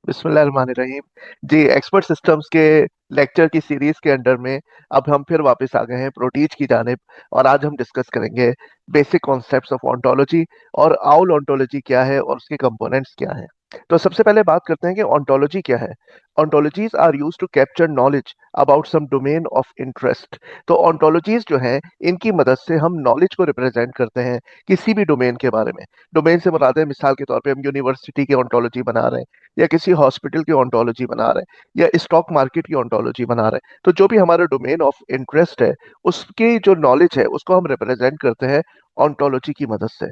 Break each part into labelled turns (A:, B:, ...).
A: बिस्मिल्लाहिर्रहमानिर्रहीम। जी, expert systems के lecture की सीरीज के अंडर में अब हम फिर वापस आ गए हैं प्रोटीज की जानिब। और आज हम डिस्कस करेंगे बेसिक कॉन्सेप्ट्स ऑफ ओंटोलॉजी और आउल ओंटोलॉजी क्या है और उसके कंपोनेंट्स क्या हैं। तो सबसे पहले बात करते हैं कि ओंटोलॉजी क्या है। Ontologies are used to capture knowledge about some domain of interest. तो ओंटोलॉजीज जो हैं इनकी मदद से हम नॉलेज को रिप्रेजेंट करते हैं किसी भी डोमेन के बारे में। डोमेन से मुराद है, मिसाल के तौर पे हम यूनिवर्सिटी की ओंटोलॉजी बना रहे हैं, या किसी हॉस्पिटल की ओंटोलॉजी बना रहे हैं, या स्टॉक मार्केट की ओंटोलॉजी बना रहे हैं। तो जो भी हमारा डोमेन ऑफ इंटरेस्ट है उसकी जो नॉलेज है उसको हम रिप्रेजेंट करते हैं ओंटोलॉजी की मदद से।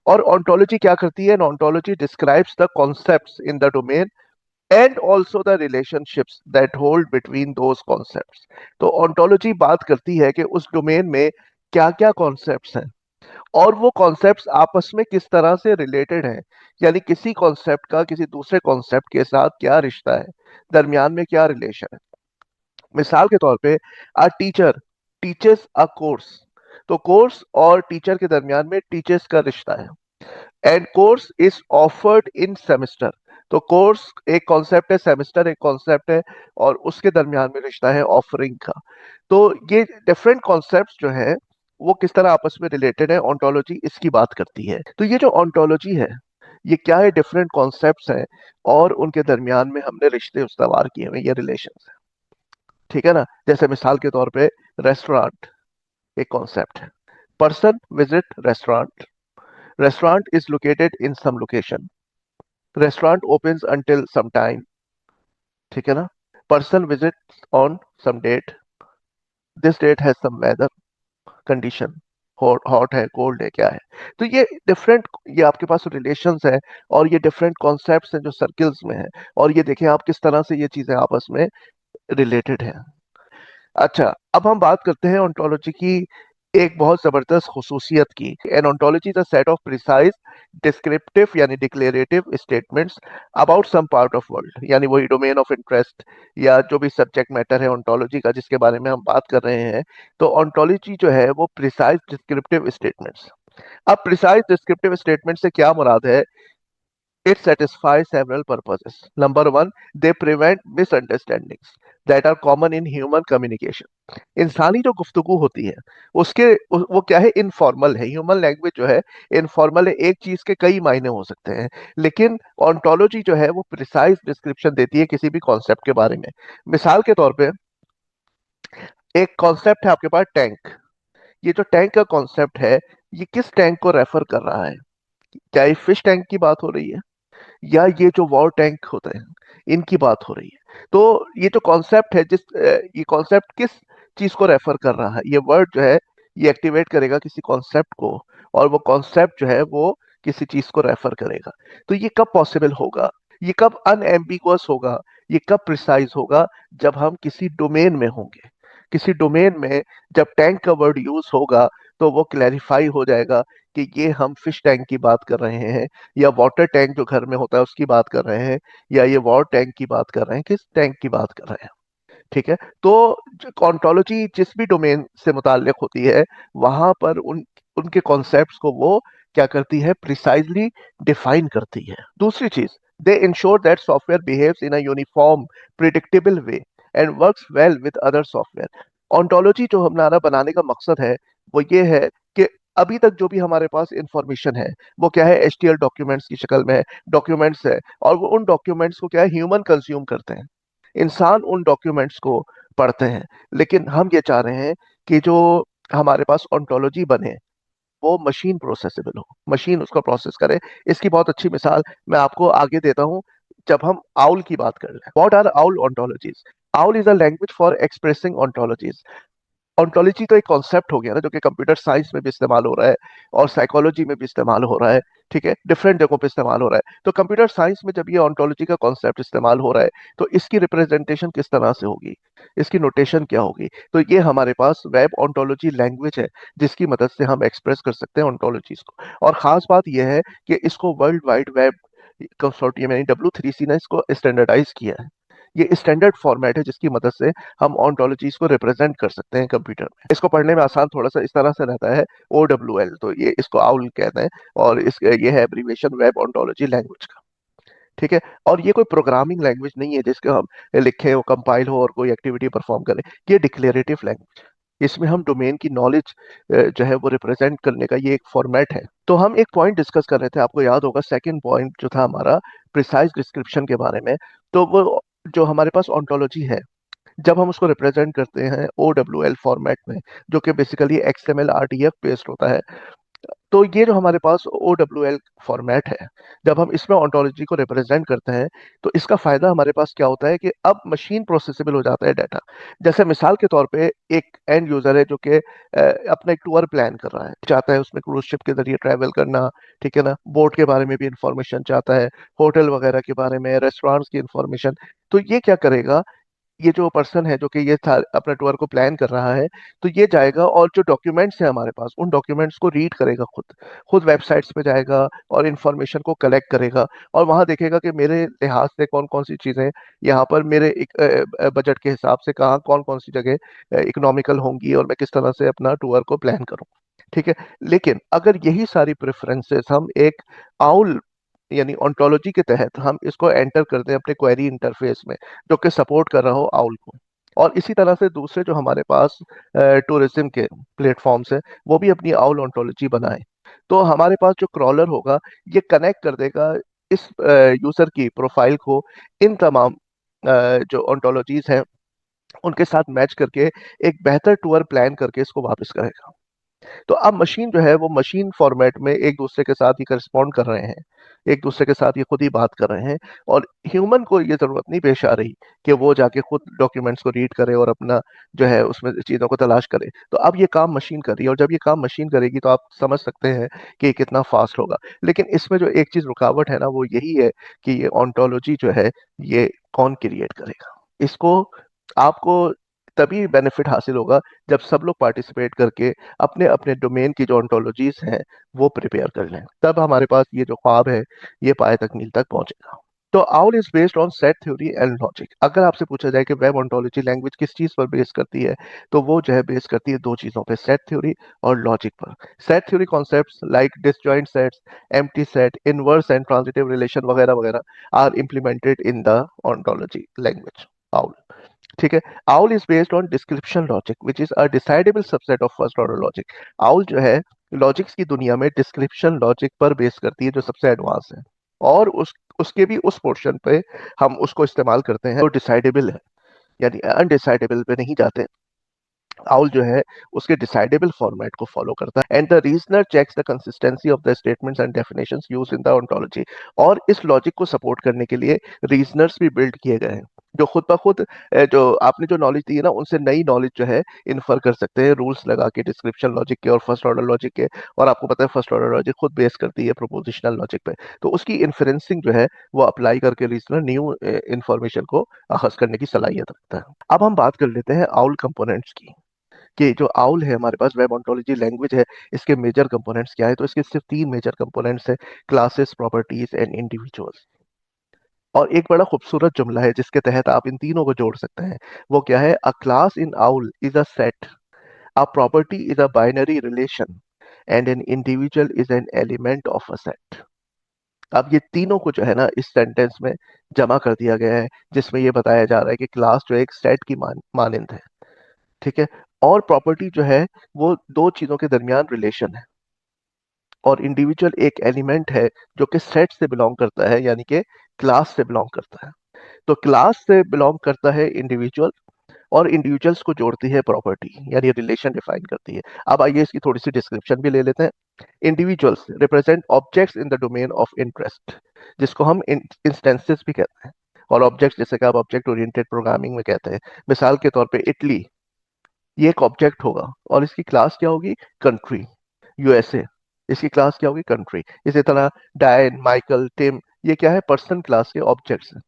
A: और ओंटोलॉजी क्या करती है? Ontology describes the concepts in the domain and also the relationships that hold between those concepts. तो ओंटोलॉजी बात करती है कि उस डोमेन में क्या क्या कॉन्सेप्ट्स हैं और वो कॉन्सेप्ट्स आपस में किस तरह से रिलेटेड हैं। यानी किसी कॉन्सेप्ट का किसी दूसरे कॉन्सेप्ट के साथ क्या रिश्ता है, दरमियान में क्या रिलेशन है। मिसाल के तौर पे a teacher teachers a course. तो कोर्स और टीचर के दरमियान में टीचर्स का रिश्ता है। And course is offered in semester. तो कोर्स एक कॉन्सेप्ट है, सेमेस्टर एक कॉन्सेप्ट है, और उसके दरमियान में रिश्ता है ऑफरिंग का। तो ये डिफरेंट कॉन्सेप्ट्स जो है वो किस तरह आपस में रिलेटेड है, ऑन्टोलॉजी इसकी बात करती है। तो ये जो ऑन्टोलॉजी है ये क्या है? डिफरेंट कॉन्सेप्ट्स हैं और उनके दरमियान में हमने रिश्ते उस्तवार किए हुए, ये रिलेशन है। ठीक है ना? जैसे मिसाल के तौर पे रेस्टोरेंट एक कॉन्सेप्ट है। Person visit restaurant. Restaurant is located in some location. Restaurant opens until some time. ठीक है ना? Person visits on some date. This date has some weather condition. Hot है, कोल्ड है, क्या है। तो ये डिफरेंट, ये आपके पास रिलेशंस है और ये डिफरेंट कॉन्सेप्ट्स हैं जो सर्किल्स में है। और ये देखें आप किस तरह से ये चीजें आपस में रिलेटेड हैं। अच्छा, अब हम बात करते हैं ओंटोलॉजी की एक बहुत जबरदस्त खुसूसियत की। An ontology is a set of precise descriptive यानी declarative statements about some part of world, यानी वही डोमेन ऑफ इंटरेस्ट या जो भी सब्जेक्ट मैटर है ओंटोलॉजी का जिसके बारे में हम बात कर रहे हैं। तो ओंटोलॉजी जो है वो प्रिसाइज डिस्क्रिप्टिव स्टेटमेंट्स। अब प्रिसाइज डिस्क्रिप्टिव स्टेटमेंट से क्या मुराद है? It satisfies several purposes. Number one, they prevent misunderstandings that are common in human communication. इंसानी जो गुफ्तगू होती है वो क्या है? इनफॉर्मल है। ह्यूमन लैंग्वेज जो है इनफॉर्मल है, एक चीज के कई मायने हो सकते हैं। लेकिन ऑन्टोलॉजी जो है वो प्रिसाइज डिस्क्रिप्शन देती है किसी भी कॉन्सेप्ट के बारे में। मिसाल के तौर पे एक कॉन्सेप्ट है आपके पास, टैंक। ये जो टैंक का कॉन्सेप्ट है ये किस टैंक को रेफर कर रहा है? क्या ये फिश टैंक की बात हो रही है, या ये जो वॉर टैंक होते हैं इनकी बात हो रही है? तो ये जो कॉन्सेप्ट है ये कॉन्सेप्ट किस चीज को रेफर कर रहा है? ये वर्ड जो है ये एक्टिवेट करेगा किसी कॉन्सेप्ट को, और वो कॉन्सेप्ट जो है वो किसी चीज को रेफर करेगा। तो ये कब पॉसिबल होगा, ये कब अनएम्बिगुअस होगा, ये कब प्रिसाइज होगा? जब हम किसी डोमेन में होंगे। किसी डोमेन में जब टैंक का वर्ड यूज होगा तो वो क्लैरिफाई हो जाएगा कि ये हम फिश टैंक की बात कर रहे हैं, या वाटर टैंक जो घर में होता है उसकी बात कर रहे हैं, या ये वॉर टैंक की बात कर रहे हैं, किस टैंक की बात कर रहे हैं। ठीक है? तो ऑन्टोलॉजी जिस भी डोमेन से मुताल्लिक होती है वहां पर उनके कॉन्सेप्ट्स को वो क्या करती है? प्रिसाइजली डिफाइन करती है। दूसरी चीज, दे ensure that software behaves in a uniform predictable way and works well with other software. Ontology जो हमारा बनाने का मकसद है वो ये है कि अभी तक जो भी हमारे पास इंफॉर्मेशन है वो क्या है? एचटीएल डॉक्यूमेंट्स की शक्ल में है, डॉक्यूमेंट्स है, और वो उन डॉक्यूमेंट्स को क्या है? ह्यूमन कंज्यूम करते हैं। इंसान उन डॉक्यूमेंट्स को पढ़ते हैं। लेकिन हम ये चाह रहे हैं कि जो हमारे पास ऑन्टोलॉजी बने वो मशीन प्रोसेसेबल हो, मशीन उसको प्रोसेस करे। इसकी बहुत अच्छी मिसाल मैं आपको आगे देता हूँ जब हम आउल की बात कर रहे हैं। What are owl ontologies? Owl is a language for expressing ontologies. Ontology तो एक कॉन्सेप्ट हो गया ना, जो कि कंप्यूटर साइंस में भी इस्तेमाल हो रहा है और साइकोलॉजी में भी इस्तेमाल हो रहा है। ठीक है? डिफरेंट जगहों पे इस्तेमाल हो रहा है। तो कंप्यूटर साइंस में जब ये ऑन्टोलॉजी का कॉन्सेप्ट इस्तेमाल हो रहा है तो इसकी रिप्रेजेंटेशन किस तरह से होगी, इसकी नोटेशन क्या होगी? तो ये हमारे पास वेब ऑन्टोलॉजी लैंग्वेज है जिसकी मदद से हम एक्सप्रेस कर सकते हैं ऑन्टोलॉजीज को। और खास बात यह है कि इसको वर्ल्ड वाइड वेब कंसोर्टियम यानी W3C ने इसको स्टैंडर्डाइज किया है। ये स्टैंडर्ड फॉर्मेट है जिसकी मदद से हम ऑन्टोलॉजीज को रिप्रेजेंट कर सकते हैं कंप्यूटर में। इसको पढ़ने में आसान थोड़ा सा इस तरह से रहता है, OWL, तो ये इसको आउल कहते हैं, और इस ये है एब्रीविएशन वेब ऑन्टोलॉजी लैंग्वेज का। ठीक है। और ये कोई प्रोग्रामिंग लैंग्वेज नहीं है जिसके हम लिखे हो, कंपाइल हो और कोई एक्टिविटी परफॉर्म करें। ये डिक्लेरेटिव लैंग्वेज, इसमें हम डोमेन की नॉलेज जो है वो रिप्रेजेंट करने का ये एक फॉर्मेट है। तो हम एक पॉइंट डिस्कस कर रहे थे, आपको याद होगा सेकंड पॉइंट जो था हमारा प्रिसाइज डिस्क्रिप्शन के बारे में। तो वो जो हमारे पास ऑन्टोलॉजी है, जब हम उसको रिप्रेजेंट करते हैं OWL फॉर्मेट में, जो कि बेसिकली XML RDF बेस्ड होता है, तो ये जो हमारे पास OWL फॉर्मेट है, जब हम इसमें ऑन्टोलॉजी को रिप्रेजेंट करते हैं, तो इसका फायदा हमारे पास क्या होता है कि अब मशीन प्रोसेसेबल हो जाता है डाटा। जैसे मिसाल के तौर पे एक एंड यूजर है जो कि अपना एक टूर प्लान कर रहा है, चाहता है उसमें क्रूज शिप के जरिए ट्रैवल करना, ठीक है ना, बोट के बारे में भी इंफॉर्मेशन चाहता है, होटल वगैरह के बारे में, रेस्टोरेंट्स की इंफॉर्मेशन। तो ये क्या करेगा, ये जो पर्सन है जो कि ये था अपना टूर को प्लान कर रहा है, तो ये जाएगा और जो डॉक्यूमेंट्स है हमारे पास, उन डॉक्यूमेंट्स को रीड करेगा, खुद खुद वेबसाइट्स पे जाएगा और इन्फॉर्मेशन को कलेक्ट करेगा, और वहां देखेगा कि मेरे लिहाज से कौन कौन सी चीजें यहाँ पर मेरे एक बजट के हिसाब से कहाँ कौन कौन सी जगह इकोनॉमिकल होंगी और मैं किस तरह से अपना टूर को प्लान करूँ। ठीक है। लेकिन अगर यही सारी प्रेफरेंसेस हम एक आउल यानी ऑन्टोलॉजी के तहत हम इसको एंटर करते हैं अपने क्वेरी इंटरफेस में, जो कि सपोर्ट कर रहा हो आउल को, और इसी तरह से दूसरे जो हमारे पास टूरिज्म के प्लेटफॉर्म्स हैं, वो भी अपनी आउल ऑन्टोलॉजी बनाए, तो हमारे पास जो क्रॉलर होगा, ये कनेक्ट कर देगा इस यूजर की प्रोफाइल को इन तमाम जो ऑन्टोलॉजीज हैं उनके साथ मैच करके एक बेहतर टूर प्लान करके इसको वापस करेगा। तो अब मशीन जो है वो मशीन फॉर्मेट में एक दूसरे के साथ ही करस्पॉन्ड कर रहे हैं, एक दूसरे के साथ ये खुद ही बात कर रहे हैं, और ह्यूमन को ये जरूरत नहीं पेश आ रही कि वो जाके खुद डॉक्यूमेंट्स को रीड करे और अपना जो है उसमें चीज़ों को तलाश करे। तो अब ये काम मशीन कर रही है, और जब ये काम मशीन करेगी तो आप समझ सकते हैं कि ये कितना फास्ट होगा। लेकिन इसमें जो एक चीज़ रुकावट है ना, वो यही है कि ये ऑन्टोलॉजी जो है, ये कौन क्रिएट करेगा इसको। आपको तभी बेनिफिट हासिल होगा जब सब लोग पार्टिसिपेट करके अपने अपने डोमेन की जो ऑन्टोलॉजीज हैं वो प्रिपेयर कर लें, तब हमारे पास ये जो ख्वाब है ये पाए तकमील तक पहुंचेगा। तो owl is based on set theory and logic. अगर आपसे पूछा जाए कि वेब ऑन्टोलॉजी लैंग्वेज किस चीज पर बेस करती है, तो वो जो है बेस करती है दो चीजों पे, सेट थ्योरी और लॉजिक पर। Set theory concepts like disjoint sets, empty set, inverse and transitive relation वगैरह वगैरह are implemented in the ontology language आउल। ठीक है। आउल is based on description logic which is a decidable subset of first order logic. आउल जो है logics की दुनिया में डिस्क्रिप्शन लॉजिक पर बेस करती है, जो सबसे एडवांस है, और उसके भी उस पोर्शन पे हम उसको इस्तेमाल करते हैं जो डिसाइडेबल है, यानी अनडिसाइडेबल पे नहीं जाते। आउल जो है उसके डिसाइडेबल फॉर्मेट को फॉलो करता है, and the reasoner checks the consistency of the statements and definitions used in the ontology. और इस लॉजिक को सपोर्ट करने के लिए रीजनर्स भी बिल्ड किए गए हैं, जो खुद ब खुद जो आपने जो नॉलेज दी है ना, उनसे नई नॉलेज जो है इन्फर कर सकते हैं, रूल्स लगा के डिस्क्रिप्शन लॉजिक के और फर्स्ट ऑर्डर लॉजिक के। और आपको पता है फर्स्ट ऑर्डर लॉजिक खुद बेस करती है प्रोपोजिशनल लॉजिक पे, तो उसकी इन्फ्रेंसिंग जो है वो अप्लाई करके रीजनर न्यू इंफॉर्मेशन को अखज करने की सलाहियत रखता है। अब हम बात कर लेते हैं आउल कंपोनेंट्स की, कि जो आउल है हमारे पास वेब ऑन्टोलॉजी लैंग्वेज है, इसके मेजर कंपोनेंट्स क्या है। तो इसके सिर्फ तीन मेजर कंपोनेंट्स है, क्लासेस, प्रॉपर्टीज एंड इंडिविजुअल्स। और एक बड़ा खूबसूरत जुमला है जिसके तहत आप इन तीनों को जोड़ सकते हैं। वो क्या है, अ class in owl is a set, a property is a binary relation, and an individual is an element of a set. अब ये तीनों को जो है ना इस सेंटेंस में जमा कर दिया गया है, जिसमें ये बताया जा रहा है कि क्लास जो एक सेट की मानंद है, ठीक है, और प्रॉपर्टी जो है वो दो चीजों के दरमियान रिलेशन है, और इंडिविजुअल एक एलिमेंट है जो कि सेट से बिलोंग करता है, यानी कि क्लास से बिलोंग करता है। तो क्लास से बिलोंग करता है इंडिविजुअल, और इंडिविजुअल्स को जोड़ती है प्रॉपर्टी, यानी रिलेशन डिफाइन करती है। अब आइए इसकी थोड़ी सी डिस्क्रिप्शन भी ले लेते हैं। Individuals represent objects in the domain of interest, जिसको हम इंस्टेंसेस भी कहते हैं, और ऑब्जेक्ट्स जैसे कि आप ऑब्जेक्ट ओरिएंटेड प्रोग्रामिंग में कहते हैं। मिसाल के तौर पे इटली, ये एक ऑब्जेक्ट होगा और इसकी क्लास क्या होगी, कंट्री। यूएसए, इसकी क्लास क्या होगी, कंट्री। इसी तरह डायन, माइकल, टिम, ये क्या है, पर्सन क्लास के ऑब्जेक्ट्स हैं।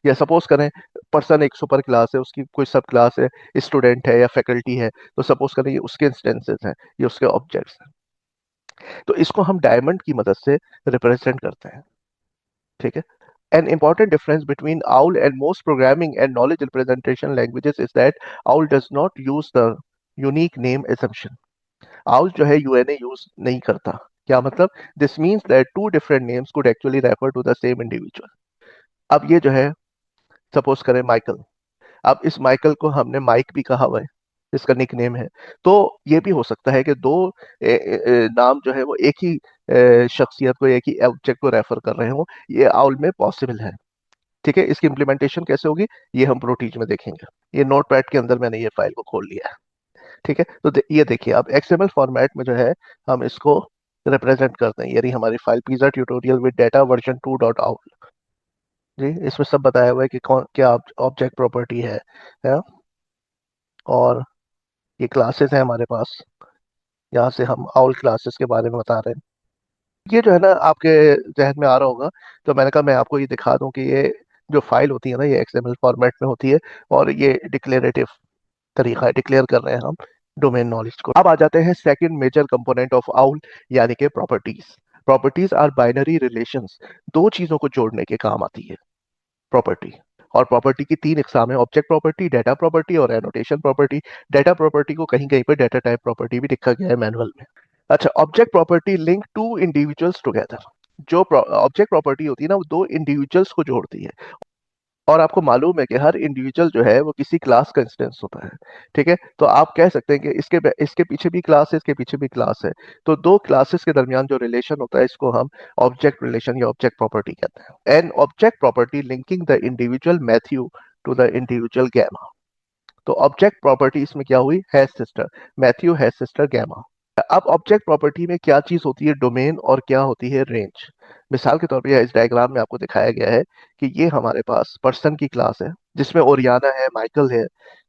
A: या सपोज करें पर्सन एक सुपर क्लास है, उसकी कोई सब क्लास है, स्टूडेंट है या फैकल्टी है, तो सपोज करें ये उसके इंस्टेंसेस हैं, ये उसके ऑब्जेक्ट्स हैं। तो इसको हम डायमंड की मदद से रिप्रेजेंट करते हैं, ठीक है। An important difference between OWL and most programming and knowledge representation languages is that OWL does not use the unique name assumption. OWL जो है UNA यूज नहीं करता। क्या मतलब, this means that two different names could actually refer to the same individual. अब ये जो है, सपोज करें माइकल, अब इस माइकल को हमने माइक भी कहा हुआ है, इसका निक नेम है। तो ये भी हो सकता है कि दो नाम जो है वो एक ही शख्सियत को, एक ही ऑब्जेक्ट को रेफर कर रहे हो, ये आउल में पॉसिबल है। ठीक है, इसकी इम्प्लीमेंटेशन कैसे होगी ये हम प्रोटीज में देखेंगे। ये नोटपैड के अंदर मैंने ये फाइल को खोल लिया है। ठीक है, तो ये देखिए, अब एक्सएमएल फॉर्मेट में जो है हम इसको रिप्रेजेंट करते हैं। यानी हमारी file pizza tutorial with data version 2.आउल, जी, इसमें सब बताया हुआ है कि कौन क्या ऑब्जेक्ट प्रॉपर्टी है। और ये क्लासेस हैं हमारे पास, यहाँ से हम आउल क्लासेस के बारे में बता रहे हैं। ये जो है ना आपके जहन में आ रहा होगा, तो मैंने कहा मैं आपको ये दिखा दूं कि ये जो फाइल होती है ना, ये एक्सएमएल फॉर्मेट में होती है, और ये डिक्लेरेटिव तरीका है, डिक्लेयर कर रहे हैं हम डोमेन नॉलेज को। अब आ जाते हैं सेकंड मेजर कंपोनेंट ऑफ आउल, यानी कि properties. Properties are binary relations, दो चीजों को जोड़ने के काम आती है प्रॉपर्टी। और प्रॉपर्टी की तीन इकसाम है, ऑब्जेक्ट प्रॉपर्टी, डाटा प्रॉपर्टी और एनोटेशन प्रॉपर्टी। डाटा प्रॉपर्टी को कहीं कहीं पर डाटा टाइप प्रॉपर्टी भी लिखा गया है मैनुअल में। अच्छा, object property link two individuals together. जो ऑब्जेक्ट प्रॉपर्टी होती है ना, वो दो इंडिविजुअल्स को जोड़ती है। और आपको मालूम है कि हर इंडिविजुअल जो है वो किसी क्लास का इंस्टेंस होता है। ठीक है, तो आप कह सकते हैं कि इसके पीछे भी क्लास है, इसके पीछे भी क्लास है। तो दो क्लासेस के दरमियान जो रिलेशन होता है, इसको हम ऑब्जेक्ट रिलेशन या ऑब्जेक्ट प्रॉपर्टी कहते हैं। An object property linking the individual Matthew to the individual Gemma. तो ऑब्जेक्ट प्रॉपर्टी इसमें क्या हुई, has sister Matthew, has sister Gemma. अब ऑब्जेक्ट प्रॉपर्टी में क्या चीज होती है, डोमेन, और क्या होती है रेंज। मिसाल के तौर पे इस डायग्राम में आपको दिखाया गया है कि ये हमारे पास पर्सन की क्लास है जिसमें ओरियाना है, माइकल है।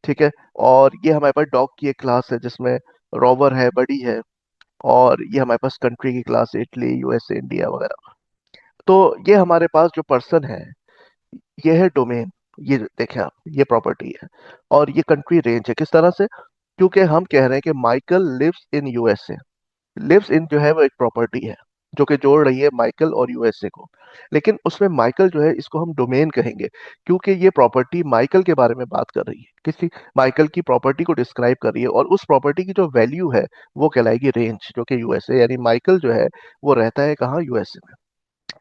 A: ठीक है, और ये हमारे पास डॉग की एक क्लास है जिसमें रोवर है, बडी है। और ये हमारे पास कंट्री की क्लास है, इटली, यूएसए, इंडिया वगैरह। तो ये हमारे पास जो पर्सन है, ये है डोमेन। ये देखें आप, ये प्रॉपर्टी है। और ये कंट्री रेंज है, किस तरह से, क्योंकि हम कह रहे हैं कि Michael lives in USA. Lives in जो है वो एक प्रॉपर्टी है जो कि जोड़ रही है माइकल और यूएसए को। लेकिन उसमें माइकल जो है, इसको हम डोमेन कहेंगे, क्योंकि ये प्रॉपर्टी माइकल के बारे में बात कर रही है, किसी माइकल की प्रॉपर्टी को डिस्क्राइब कर रही है। और उस प्रॉपर्टी की जो वैल्यू है वो कहलाएगी रेंज, जो कि यूएसए, यानी माइकल जो है वो रहता है कहाँ, यूएसए में।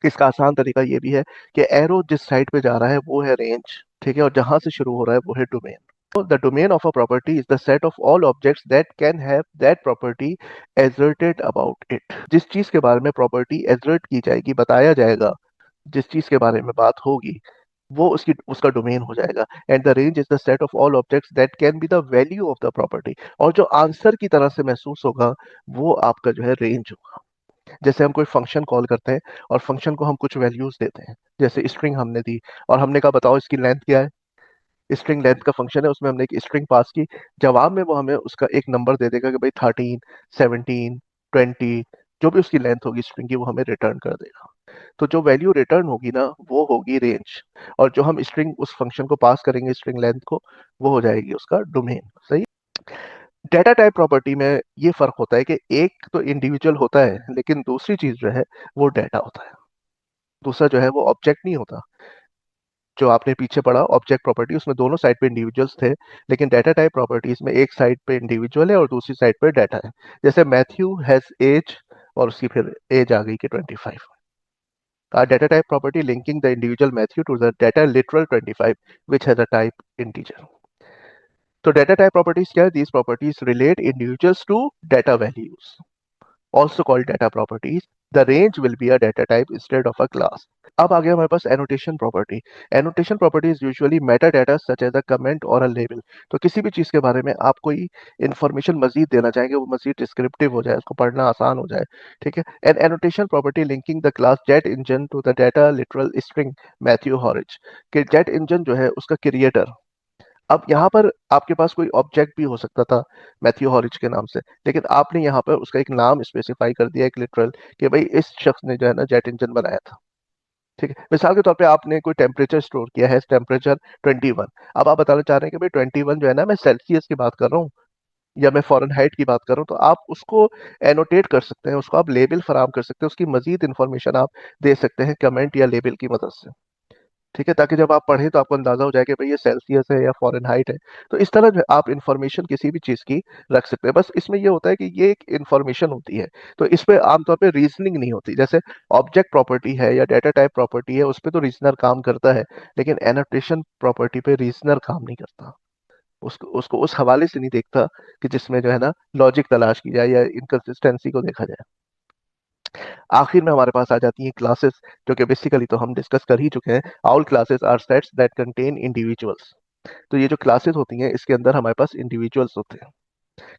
A: इसका आसान तरीका ये भी है कि एरो जिस साइड पे जा रहा है वो है रेंज। ठीक है, और जहां से शुरू हो रहा है वो है domain. The domain of a property is the set of all objects that can have that property asserted about it. जिस चीज के बारे में प्रॉपर्टी एसर्ट की जाएगी, बताया जाएगा, जिस चीज के बारे में बात होगी, वो उसका डोमेन हो जाएगा। And the range is the set of all objects that can be the value of the property. और जो आंसर की तरह से महसूस होगा वो आपका जो है रेंज होगा। जैसे हम कोई फंक्शन कॉल करते हैं और फंक्शन को हम कुछ वैल्यूज देते हैं, जैसे स्ट्रिंग हमने दी और हमने कहा बताओ इसकी लेंथ क्या है। स्ट्रिंग लेंथ का फंक्शन है, उसमें हमने एक स्ट्रिंग पास की, जवाब में वो हमें उसका एक नंबर दे देगा कि भाई 13, 17, 20, जो भी उसकी लेंथ होगी स्ट्रिंग की वो हमें रिटर्न कर देगा। तो जो वैल्यू रिटर्न होगी ना वो होगी रेंज। और जो हम स्ट्रिंग उस फंक्शन को पास करेंगे स्ट्रिंग लेंथ को, वो हो जाएगी उसका डोमेन। सही। डेटा टाइप प्रॉपर्टी में ये फर्क होता है कि एक तो इंडिविजुअल होता है, लेकिन दूसरी चीज जो है वो डेटा होता है। दूसरा जो है वो ऑब्जेक्ट नहीं होता। जो आपने पीछे पढ़ा ऑब्जेक्ट प्रॉपर्टी, उसमें दोनों साइड पे इंडिविजुअल्स थे, लेकिन डाटा टाइप प्रॉपर्टीज में एक साइड पे इंडिविजुअल है और दूसरी साइड पे डाटा है। जैसे मैथ्यू हैज एज, और उसकी फिर एज आ गई कि 25। Data type property linking the individual Matthew to the data literal 25 which has a type integer. तो डेटा टाइप प्रॉपर्टीज क्या है, these properties relate individuals to data values, also called data properties. The range will be a data type instead of a class. अब आ गया हमारे पास annotation property. Annotation property is usually meta data such as a comment or a label. तो किसी भी चीज के बारे में आप कोई इंफॉर्मेशन मजीद देना चाहेंगे, वो मजीद डिस्क्रिप्टिव हो जाए, उसको पढ़ना आसान हो जाए। ठीक है, an annotation property linking the class jet engine to the data literal string Matthew Horridge. कि जेट इंजन जो है उसका क्रिएटर, अब यहाँ पर आपके पास कोई ऑब्जेक्ट भी हो सकता था मैथ्यू हॉरिज के नाम से, लेकिन आपने यहाँ पर उसका एक नाम स्पेसिफाई कर दिया, एक लिटरल, कि भाई इस शख्स ने जो है ना जेट इंजन बनाया था। ठीक है, मिसाल के तौर पे आपने कोई टेम्परेचर स्टोर किया है, टेम्परेचर 21। अब आप बताना चाह रहे हैं कि भाई 21 जो है ना, मैं सेल्सियस की बात कर रहा हूँ या मैं फ़ारेनहाइट की बात कर रहा हूँ, तो आप उसको एनोटेट कर सकते हैं, उसको आप लेबल फराहम कर सकते हैं, उसकी मजीद इंफॉर्मेशन आप दे सकते हैं कमेंट या लेबल की मदद से। ठीक है, ताकि जब आप पढ़ें तो आपको अंदाजा हो जाए कि भाई ये सेल्सियस है या फ़ारेनहाइट है। तो इस तरह जो आप इंफॉर्मेशन किसी भी चीज़ की रख सकते हैं। बस इसमें ये होता है कि ये एक इंफॉर्मेशन होती है, तो इस पे आमतौर पे रीजनिंग नहीं होती। जैसे ऑब्जेक्ट प्रॉपर्टी है या डेटा टाइप प्रॉपर्टी है, उस पे तो रीजनर काम करता है, लेकिन एनोटेशन प्रॉपर्टी पे रीजनर काम नहीं करता। उसको उसको उस हवाले से नहीं देखता कि जिसमें जो है ना लॉजिक तलाश की जाए या इनकंसिस्टेंसी को देखा जाए। आखिर में हमारे पास आ जाती हैं क्लासेस, जो कि बेसिकली तो हम डिस्कस कर ही चुके हैं। All classes are sets that contain individuals. तो ये जो क्लासेस होती हैं, इसके अंदर हमारे पास इंडिविजुअल्स होते हैं।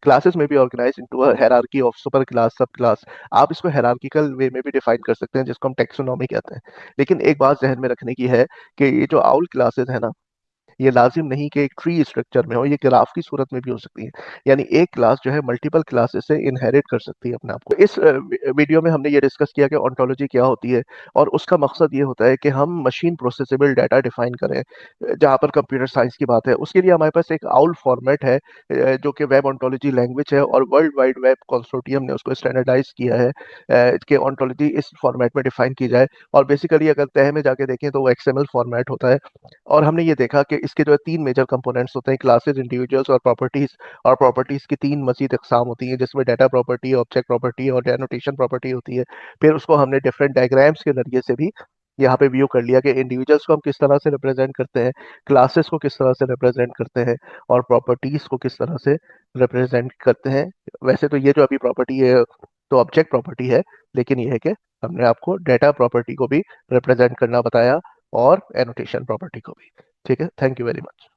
A: क्लासेस में भी organize into a hierarchy of super class, sub class. आप इसको हायरार्किकल वे में भी डिफाइन कर सकते हैं, जिसको हम टेक्सोनॉमी कहते हैं। लेकिन एक बात जहन में रखने की है कि ये जो आउल क्लासेस है ना, ये लाजिम नहीं कि एक ट्री स्ट्रक्चर में हो, ये ग्राफ की सूरत में भी हो सकती है। यानी एक क्लास जो है मल्टीपल क्लासेस से इनहेरिट कर सकती है अपने आप को। इस वीडियो में हमने ये डिस्कस किया कि ऑन्टोलॉजी क्या होती है, और उसका मकसद ये होता है कि हम मशीन प्रोसेसेबल डाटा डिफाइन करें। जहाँ पर कंप्यूटर साइंस की बात है, उसके लिए हमारे पास एक आउल फॉर्मेट है, जो कि वेब ऑन्टोलॉजी लैंग्वेज है, और वर्ल्ड वाइड वेब कंसोर्टियम ने उसको स्टैंडर्डाइज किया है कि ऑन्टोलॉजी इस फॉर्मेट में डिफाइन की जाए। और बेसिकली अगर तह में जाके देखें तो वो एक्सएमएल फॉर्मेट होता है। और हमने ये देखा कि इसके जो है तीन मेजर कंपोनेंट्स होते हैं, क्लासेस, इंडिविजुअल्स और प्रॉपर्टीज। और प्रॉपर्टीज की तीन मजीद इकसाम होती हैं, जिसमें डाटा प्रॉपर्टी, ऑब्जेक्ट प्रॉपर्टी और एनोटेशन प्रॉपर्टी होती है। फिर उसको हमने डिफरेंट डायग्राम्स के जरिए से भी यहाँ पे व्यू कर लिया कि इंडिविजुअल्स को हम किस तरह से रिप्रेजेंट करते हैं, क्लासेस को किस तरह से रिप्रेजेंट करते हैं, और प्रॉपर्टीज को किस तरह से रिप्रेजेंट करते हैं। वैसे तो ये जो अभी प्रॉपर्टी है तो ऑब्जेक्ट प्रॉपर्टी है, लेकिन ये है कि हमने आपको डेटा प्रॉपर्टी को भी रिप्रेजेंट करना बताया, और एनोटेशन प्रॉपर्टी को भी। ठीक है, थैंक यू वेरी मच।